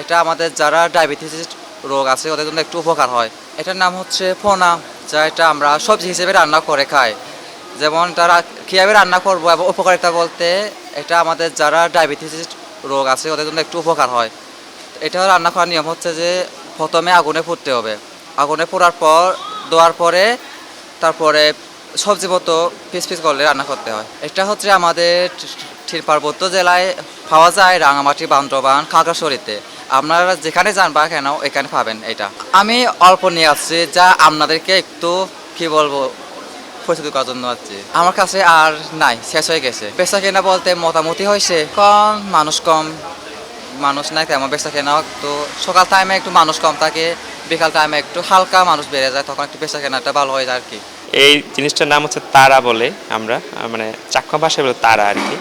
এটা আমাদের যারা ডায়াবেটিস রোগ আছে ওদের জন্য একটু উপকার হয়। এটার নাম হচ্ছে ফোনা, যা এটা আমরা সবজি হিসেবে রান্না করে খাই। যেমন তারা কীভাবে রান্না করবো এবং উপকারিতা বলতে এটা আমাদের যারা ডায়াবেটিস রোগ আছে ওদের জন্য একটু উপকার হয়। এটা রান্না করার নিয়ম হচ্ছে যে প্রথমে আগুনে পুড়তে হবে, আগুনে পোড়ার পর দেওয়ার পরে তারপরে সবজি মতো পিস পিস করলে রান্না করতে হয়। এটা হচ্ছে আমাদের পার্বত্য জেলায় পাওয়া যায়, রাঙামাটি, বান্দরবান, খাগড়াছড়িতে। আপনারা যেখানে যান বা কেন এখানে পাবেন এটা। আমি অল্প নিয়ে আসছি, যা আপনাদেরকে একটু কি বলবো পরিচিত করার জন্য আসছি। আমার কাছে আর নাই, শেষ হয়ে গেছে। বেচা কেনা বলতে মোটামুটি হয়েছে, কম মানুষ নাই তেমন বেচা কেনা। তো সকাল টাইমে একটু মানুষ কম থাকে, বিকাল টাইমে একটু হালকা মানুষ বেড়ে যায়, তখন একটু বেচা কেনাটা ভালো হয়ে যায় আর কি। এই জিনিসটার নাম হচ্ছে তারা বলে, আমরা মানে চাকমা ভাষায় বলে তারা আর কি।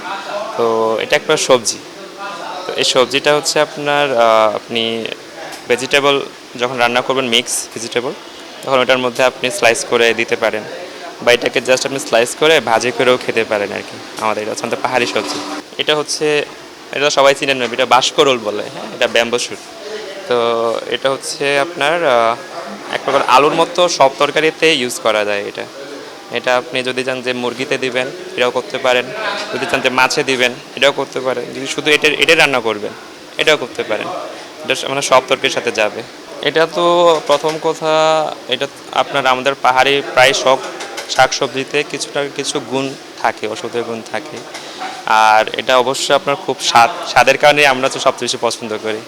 তো এটা একটা সবজি। তো এই সবজিটা হচ্ছে আপনার আপনি ভেজিটেবল যখন রান্না করবেন, মিক্স ভেজিটেবল, তখন ওটার মধ্যে আপনি স্লাইস করে দিতে পারেন, বা এটাকে জাস্ট আপনি স্লাইস করে ভাজি করেও খেতে পারেন আর কি। আমাদের এটা হচ্ছে পাহাড়ি সবজি। এটা হচ্ছে, এটা সবাই চিনেন না, এটা বাঁশকরোল বলে, হ্যাঁ, এটা ব্যাম্বো শুট। তো এটা হচ্ছে আপনার এক প্রকার আলুর মতো সব তরকারিতে ইউজ করা যায় এটা। এটা আপনি যদি চান যে মুরগিতে দিবেন এটাও করতে পারেন, যদি চান যে মাছে দিবেন এটাও করতে পারেন, যদি শুধু এটা রান্না করবেন এটাও করতে পারেন। এটা মানে সব তরকারির সাথে যাবে। এটা তো প্রথম কথা, এটা আপনার আমাদের পাহাড়ি প্রায় সব শাকসবজিতে কিছু গুণ থাকে, ওষুধের গুণ থাকে। আর এটা অবশ্যই আপনার খুব স্বাদের কারণে আমরা তো সবচেয়ে বেশি পছন্দ করি।